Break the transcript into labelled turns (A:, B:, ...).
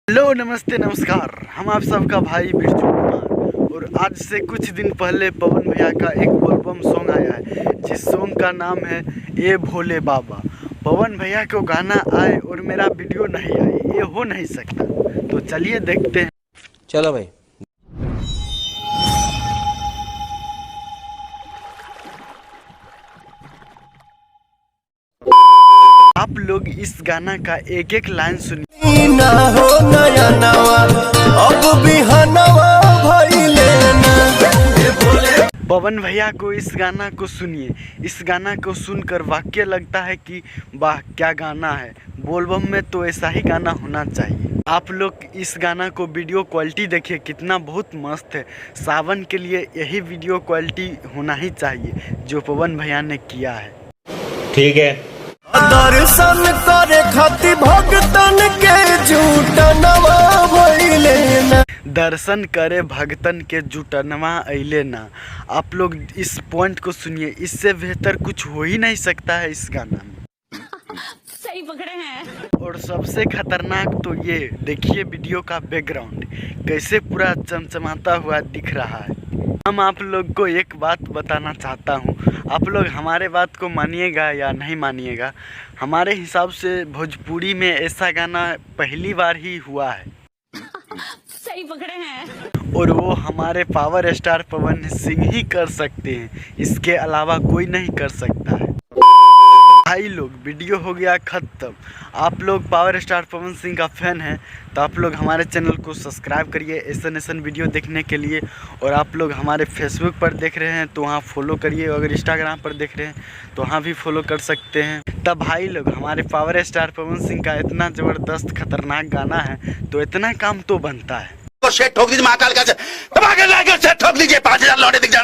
A: Hello नमस्ते नमस्कार, हम आप सबका भाई बिरजू कुमार। और आज से कुछ दिन पहले पवन भैया का एक एल्बम सॉन्ग आया है जिस सॉन्ग का नाम है ए भोले बाबा। पवन भैया को गाना आए और मेरा वीडियो नहीं आए, ये हो नहीं सकता। तो चलिए देखते हैं।
B: चलो भाई।
A: आप लोग इस गाना का एक एक लाइन सुनिए।
C: ना हो नया नवा अब भी हनवा भइले ना।
A: पवन भैया को इस गाना को सुनिए। इस गाना को सुनकर वाकई लगता है कि वाह क्या गाना है। बोलबम में तो ऐसा ही गाना होना चाहिए। आप लोग इस गाना को वीडियो क्वालिटी देखिए, कितना बहुत मस्त है। सावन के लिए यही वीडियो क्वालिटी होना ही चाहिए जो पवन भैया ने किया है।
B: ठीक है।
C: दर्शन करे खातिर भगतन के जुटनवा भइले ना।
A: दर्शन करे भगतन के जुटनवा अइले ना। आप लोग इस पॉइंट को सुनिए, इससे बेहतर कुछ हो ही नहीं सकता है इस गाना में।
D: सही पकड़े हैं।
A: और सबसे खतरनाक तो ये देखिए, वीडियो का बैकग्राउंड कैसे पूरा चमचमाता हुआ दिख रहा है। हम आप लोग को एक बात बताना चाहता हूँ, आप लोग हमारे बात को मानिएगा या नहीं मानिएगा। हमारे हिसाब से भोजपुरी में ऐसा गाना पहली बार ही हुआ है।
D: सही पकड़े हैं।
A: और वो हमारे पावर स्टार पवन सिंह ही कर सकते हैं, इसके अलावा कोई नहीं कर सकता है। भाई लोग, वीडियो हो गया ख़त्म। आप लोग पावर स्टार पवन सिंह का फ़ैन हैं तो आप लोग हमारे चैनल को सब्सक्राइब करिए ऐसा वीडियो देखने के लिए। और आप लोग हमारे फेसबुक पर देख रहे हैं तो वहाँ फॉलो करिए। अगर इंस्टाग्राम पर देख रहे हैं तो वहाँ भी फॉलो कर सकते हैं। तब भाई लोग, हमारे पावर स्टार पवन सिंह का इतना ज़बरदस्त खतरनाक गाना है तो इतना काम तो बनता है।
E: ठोक दीजिए महाकाल का ठोक दीजिए 5000 लौटे दिख जाए।